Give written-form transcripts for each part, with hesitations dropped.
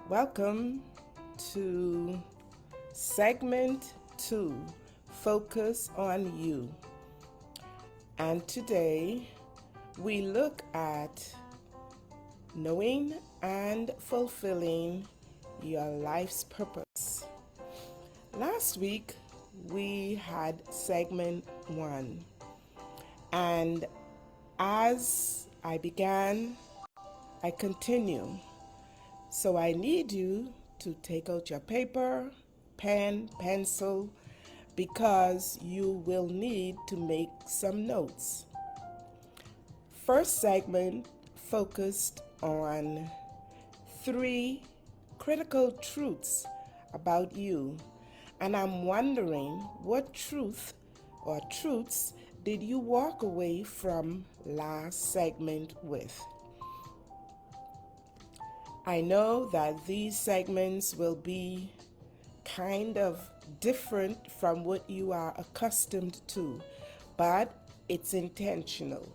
Welcome to segment 2, Focus on You. And today we look at knowing and fulfilling your life's purpose. Last week we had segment 1, and as I began, I continue. So I need you to take out your paper, pen, pencil, because you will need to make some notes. First segment focused on 3 critical truths about you, and I'm wondering what truth or truths did you walk away from last segment with? I know that these segments will be kind of different from what you are accustomed to, but it's intentional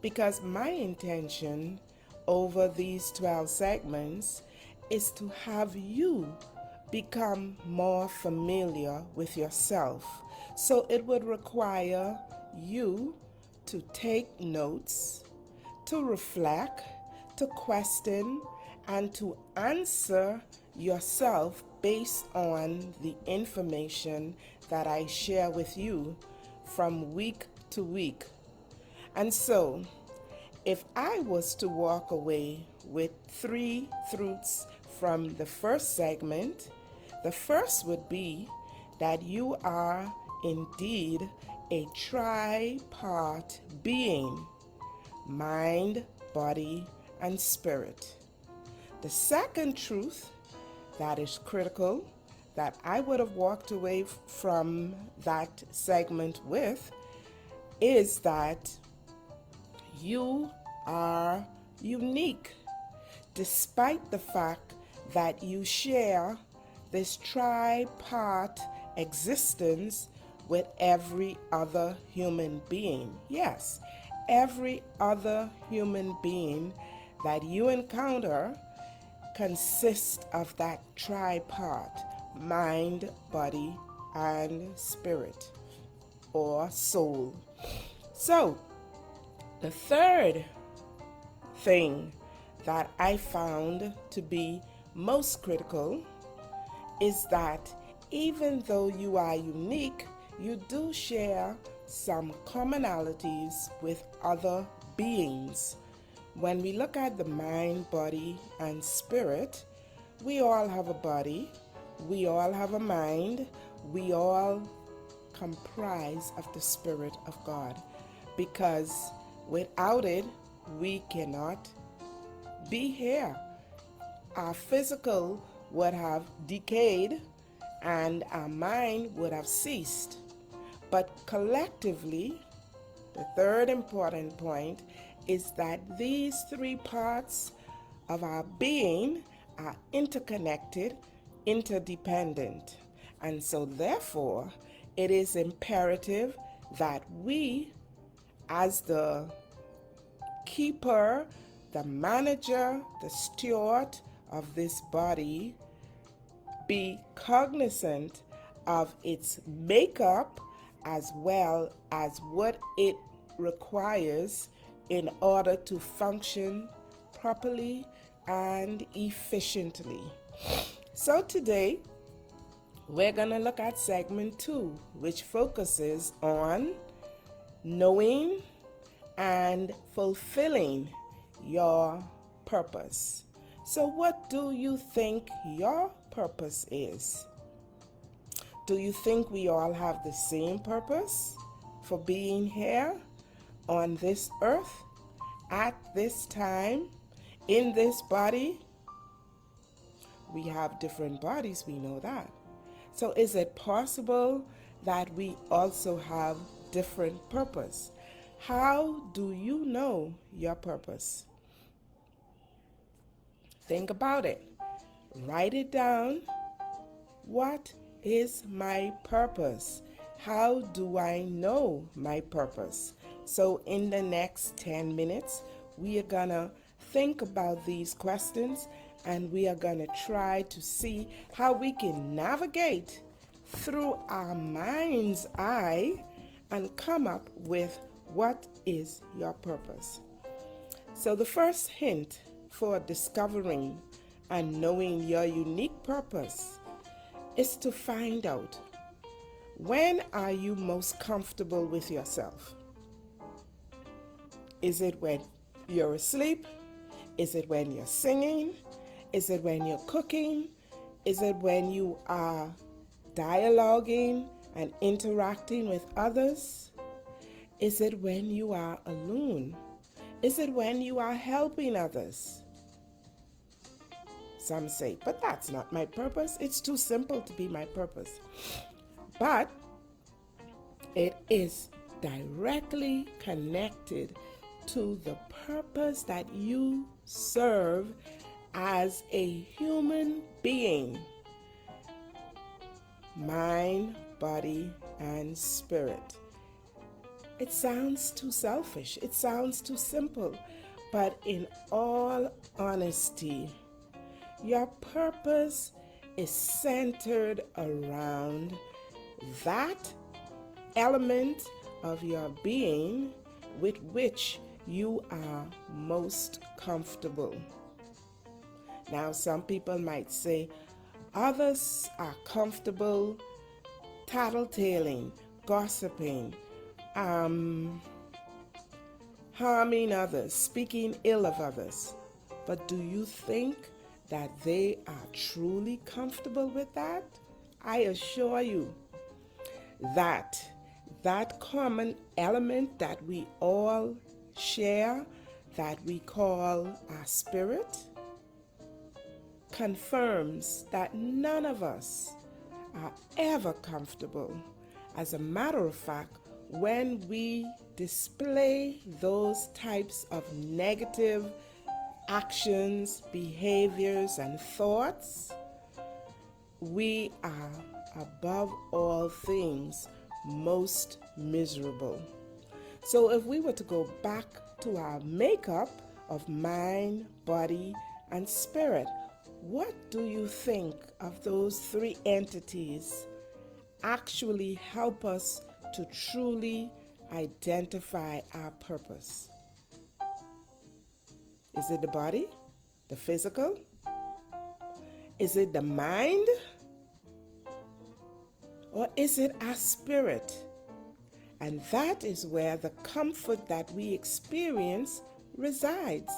because my intention over these 12 segments is to have you become more familiar with yourself. So it would require you to take notes, to reflect, to question, and to answer yourself based on the information that I share with you from week to week. And so, if I was to walk away with 3 truths from the first segment, the first would be that you are indeed a tripart being: mind, body, and spirit. The second truth that is critical that I would have walked away from that segment with is that you are unique, despite the fact that you share this tripart existence with every other human being. Yes, every other human being that you encounter consists of that tripart: mind, body, and spirit or soul. So, the third thing that I found to be most critical is that even though you are unique, you do share some commonalities with other beings. When we look at the mind, body, and spirit, we all have a body, we all have a mind, we all comprise of the Spirit of God, because without it, we cannot be here. Our physical would have decayed and our mind would have ceased. But collectively, the third important point is that these 3 parts of our being are interconnected, interdependent. And so therefore, it is imperative that we, as the keeper, the manager, the steward of this body, be cognizant of its makeup as well as what it requires in order to function properly and efficiently. So today, we're going to look at segment 2, which focuses on knowing and fulfilling your purpose. So what do you think your purpose is? Do you think we all have the same purpose for being here on this earth at this time in this body? We have different bodies, we know that. So is it possible that we also have different purpose? How do you know your purpose? Think about it. Write it down. What is my purpose? How do I know my purpose? So in the next 10 minutes, we are gonna think about these questions, and we are going to try to see how we can navigate through our mind's eye and come up with what is your purpose. So the first hint for discovering and knowing your unique purpose is to find out, when are you most comfortable with yourself? Is it when you're asleep? Is it when you're singing? Is it when you're cooking? Is it when you are dialoguing and interacting with others? Is it when you are alone? Is it when you are helping others? Some say, but that's not my purpose. It's too simple to be my purpose. But it is directly connected to the purpose that you serve as a human being. Mind, body, and spirit. It sounds too selfish. It sounds too simple. But in all honesty, your purpose is centered around that element of your being with which you are most comfortable. Now, some people might say others are comfortable tattletaling, gossiping, harming others, speaking ill of others. But do you think that they are truly comfortable with that? I assure you that that common element that we all share, that we call our spirit, confirms that none of us are ever comfortable. As a matter of fact, when we display those types of negative actions, behaviors, and thoughts, we are above all things most miserable. So if we were to go back to our makeup of mind, body, and spirit, what do you think of those three entities actually help us to truly identify our purpose? Is it the body, the physical? Is it the mind? Or is it our spirit? And that is where the comfort that we experience resides.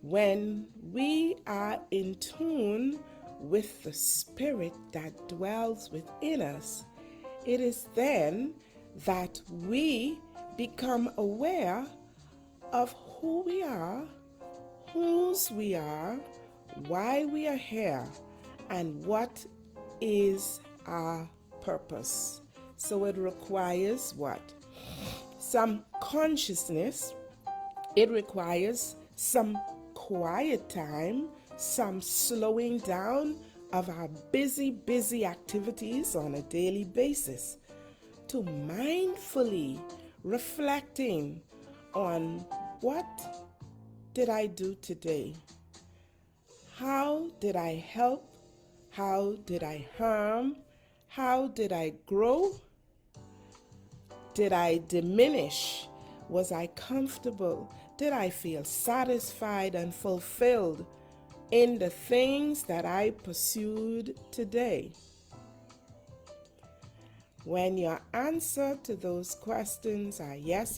When we are in tune with the spirit that dwells within us, it is then that we become aware of who we are, whose we are, why we are here, and what is our purpose. So it requires what? Some consciousness. It requires some quiet time, some slowing down of our busy activities on a daily basis, to mindfully reflecting on what did I do today? How did I help? How did I harm? How did I grow? Did I diminish? Was I comfortable? Did I feel satisfied and fulfilled in the things that I pursued today? When your answer to those questions are yes,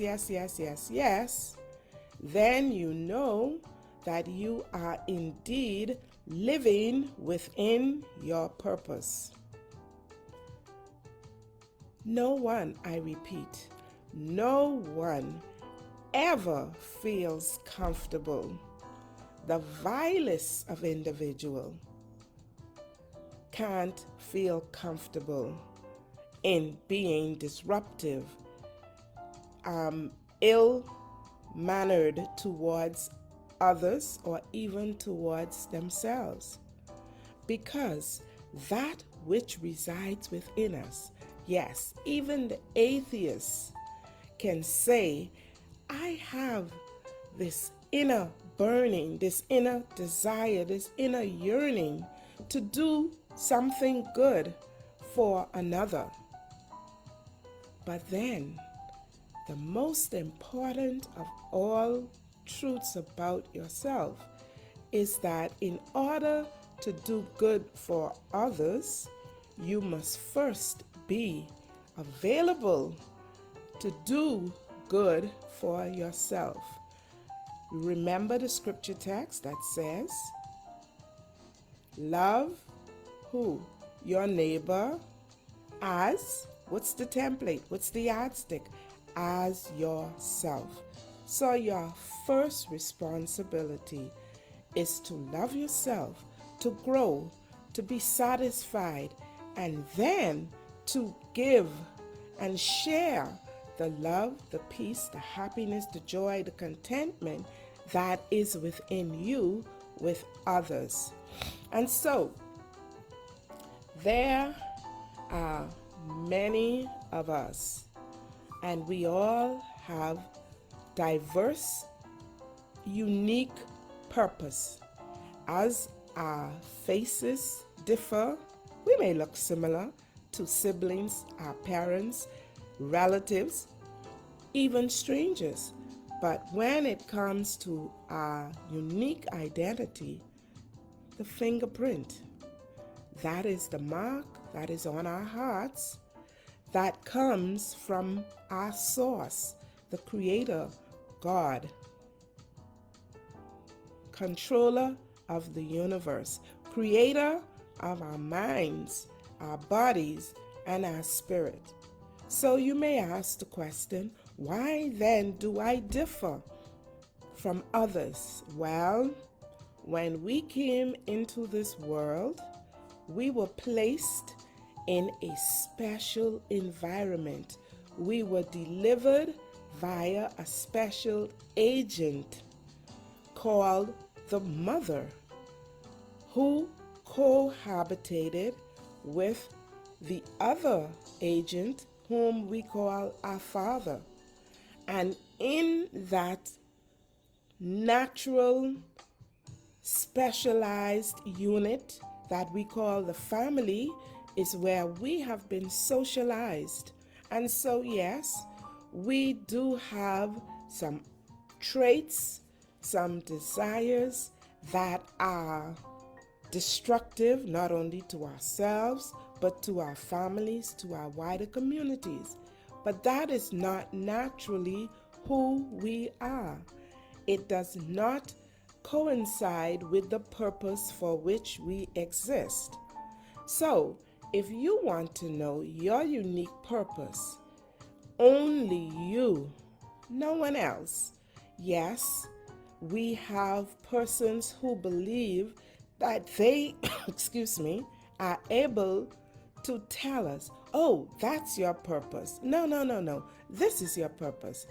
then you know that you are indeed living within your purpose. No one, I repeat, no one ever feels comfortable. The vilest of individual can't feel comfortable in being disruptive, ill-mannered towards others or even towards themselves. Because that which resides within us, yes, even the atheist can say, I have this inner burning, this inner desire, this inner yearning to do something good for another. But then, the most important of all truths about yourself is that in order to do good for others, you must first be available to do good for yourself. Remember the scripture text that says, love who? Your neighbor as, what's the template? What's the yardstick? As yourself. So your first responsibility is to love yourself, to grow, to be satisfied, and then to give and share the love, the peace, the happiness, the joy, the contentment that is within you with others. And so, there are many of us, and we all have diverse, unique purpose. As our faces differ, we may look similar to siblings, our parents, relatives, even strangers. But when it comes to our unique identity, the fingerprint, that is the mark that is on our hearts, that comes from our source, the Creator, God, controller of the universe, creator of our minds, our bodies, and our spirit. So you may ask the question, why then do I differ from others? Well, when we came into this world, we were placed in a special environment. We were delivered via a special agent called the mother, who cohabitated with the other agent whom we call our father. And in that natural, specialized unit that we call the family is where we have been socialized. And so, yes, we do have some traits, some desires that are destructive not only to ourselves, but to our families, to our wider communities. But that is not naturally who we are. It does not coincide with the purpose for which we exist. So, if you want to know your unique purpose, only you, no one else. Yes, we have persons who believe that they, are able to tell us, oh, that's your purpose. No. This is your purpose.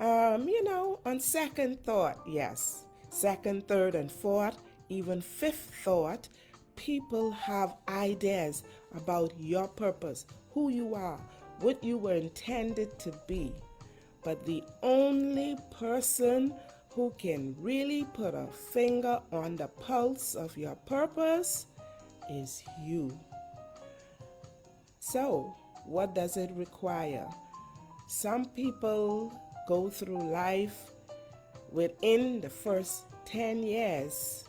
On second thought, yes. Second, third, and fourth, even fifth thought, people have ideas about your purpose, who you are, what you were intended to be. But the only person who can really put a finger on the pulse of your purpose is you. So, what does it require? Some people go through life within the first 10 years.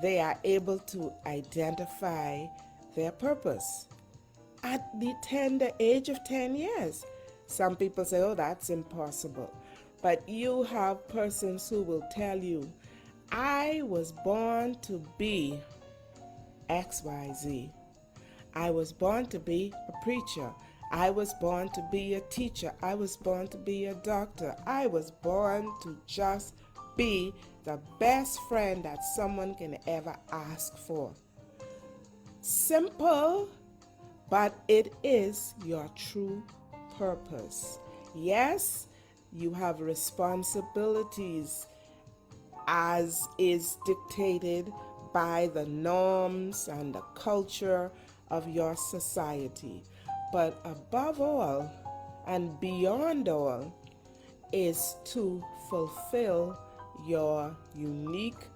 They are able to identify their purpose at the tender age of 10 years. Some people say, oh, that's impossible. But you have persons who will tell you, I was born to be XYZ. I was born to be a preacher. I was born to be a teacher. I was born to be a doctor. I was born to just be the best friend that someone can ever ask for. Simple, but it is your true purpose. Yes, you have responsibilities as is dictated by the norms and the culture of your society. But above all and beyond all is to fulfill your unique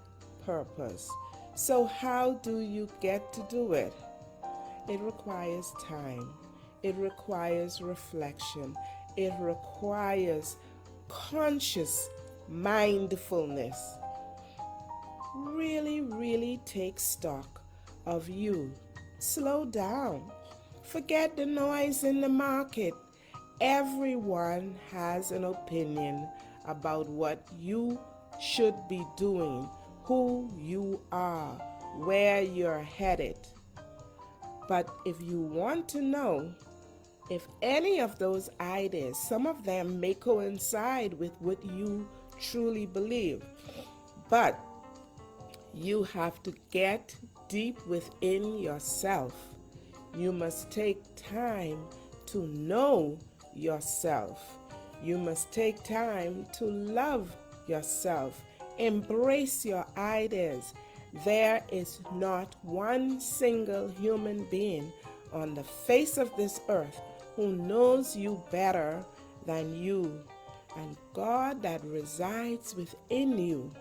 purpose. So how do you get to do it? It requires time. It requires reflection. It requires conscious mindfulness. Really, really take stock of you. Slow down. Forget the noise in the market. Everyone has an opinion about what you should be doing, who you are, where you're headed. But if you want to know if any of those ideas, some of them may coincide with what you truly believe, but you have to get deep within yourself. You must take time to know yourself. You must take time to love yourself. Embrace your ideas. There is not one single human being on the face of this earth who knows you better than you, and God that resides within you.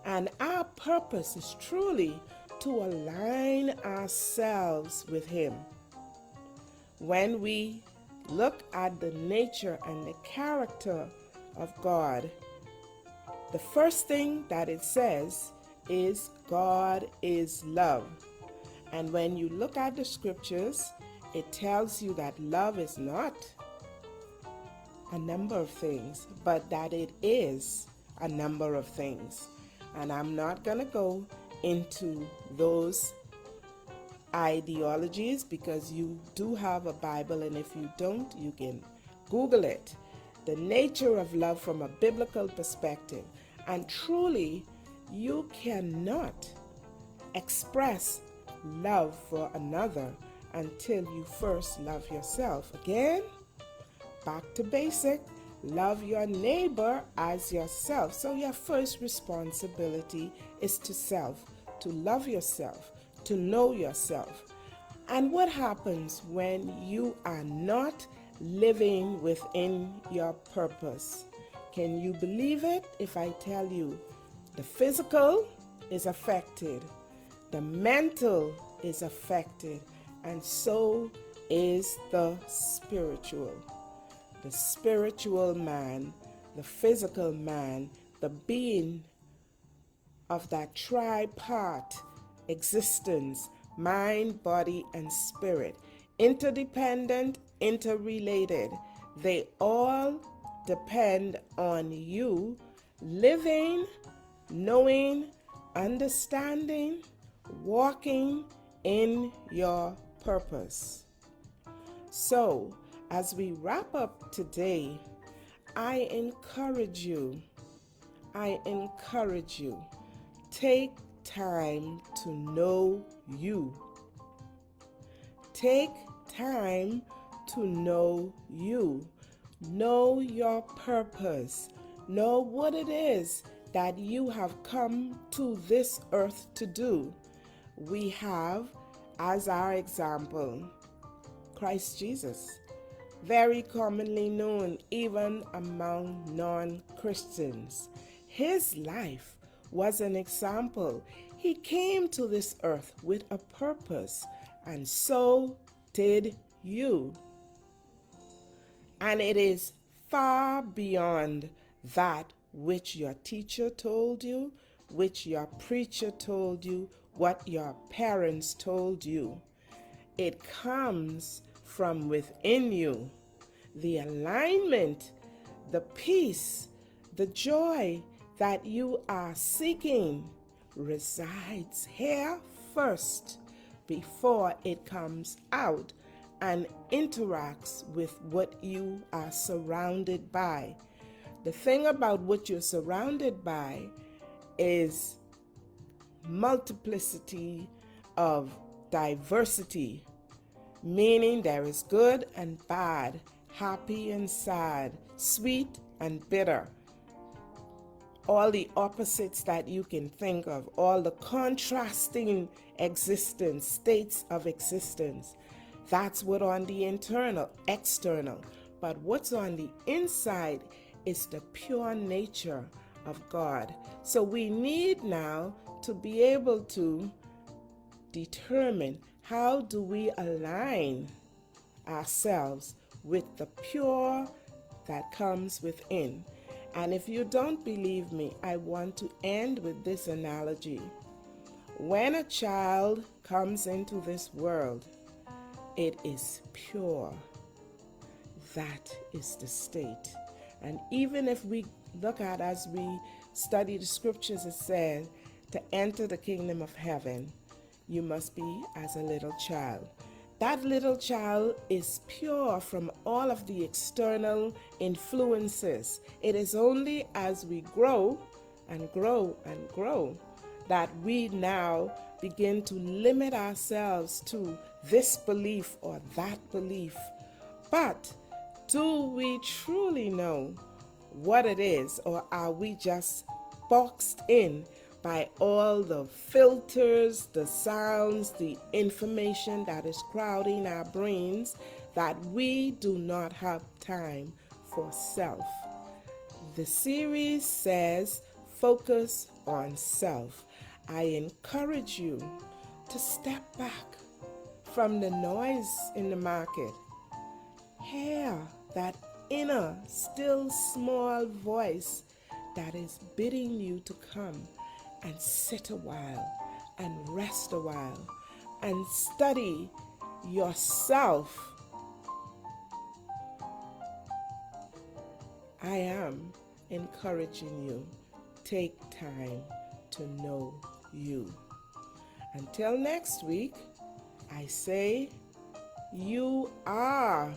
And our purpose is truly to align ourselves with Him. When we look at the nature and the character of God, the first thing that it says is God is love. And when you look at the scriptures, it tells you that love is not a number of things, but that it is a number of things. And I'm not going to go into those ideologies because you do have a Bible, and if you don't, you can Google it. The nature of love from a biblical perspective. And truly, you cannot express love for another until you first love yourself. Again, back to basic. Love your neighbor as yourself. So your first responsibility is to self, to love yourself, to know yourself. And what happens when you are not living within your purpose? Can you believe it if I tell you the physical is affected, the mental is affected, and so is the spiritual. The spiritual man, the physical man, the being of that tripart existence, mind, body, and spirit, interdependent, interrelated. They all depend on you living, knowing, understanding, walking in your purpose. So, as we wrap up today, I encourage you, take time to know you. Take time to know you. Know your purpose. Know what it is that you have come to this earth to do. We have, as our example, Christ Jesus, very commonly known even among non-Christians. His life was an example. He came to this earth with a purpose, and so did you. And it is far beyond that which your teacher told you, which your preacher told you, what your parents told you. It comes from within you. The alignment, the peace, the joy that you are seeking resides here first before it comes out and interacts with what you are surrounded by. The thing about what you're surrounded by is multiplicity of diversity, meaning there is good and bad, happy and sad, sweet and bitter. All the opposites that you can think of, all the contrasting existence, states of existence. That's what on the external. But what's on the inside is the pure nature of God. So we need now to be able to determine how do we align ourselves with the pure that comes within. And if you don't believe me, I want to end with this analogy. When a child comes into this world, it is pure. That is the state. And even if we look at, as we study the scriptures, it says, to enter the kingdom of heaven, you must be as a little child. That little child is pure from all of the external influences. It is only as we grow and grow and grow that we now begin to limit ourselves to this belief or that belief. But do we truly know what it is, or are we just boxed in by all the filters, the sounds, the information that is crowding our brains, that we do not have time for self? The series says focus on self. I encourage you to step back from the noise in the market. Hear that inner, still small voice that is bidding you to come and sit a while and rest a while and study yourself. I am encouraging you. Take time to know you. Until next week, I say you are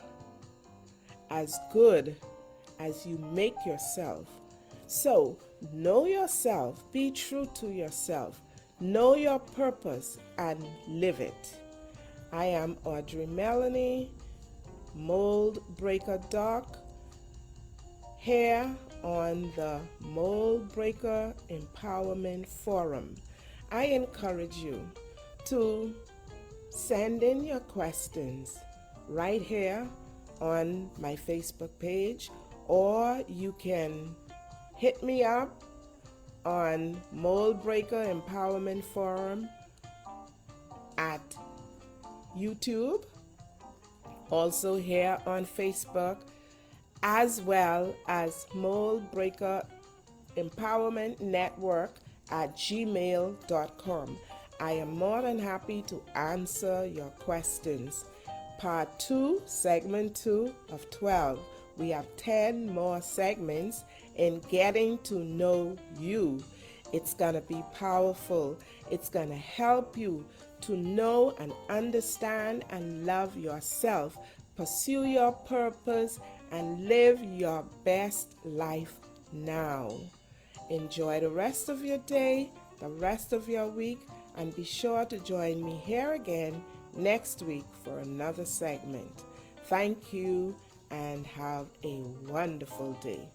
as good as you make yourself. So know yourself, be true to yourself, know your purpose, and live it. I am Audrey Melanie, Mould Breaker Doc, here on the Mould Breaker Empowerment Forum. I encourage you to send in your questions right here on my Facebook page, or you can hit me up on Mould Breaker Empowerment Forum at YouTube, also here on Facebook, as well as Mould Breaker Empowerment Network at gmail.com. I am more than happy to answer your questions. Part 2, segment 2 of 12. We have 10 more segments in getting to know you. It's going to be powerful. It's going to help you to know and understand and love yourself, pursue your purpose, and live your best life now. Enjoy the rest of your day, the rest of your week, and be sure to join me here again next week for another segment. Thank you and have a wonderful day.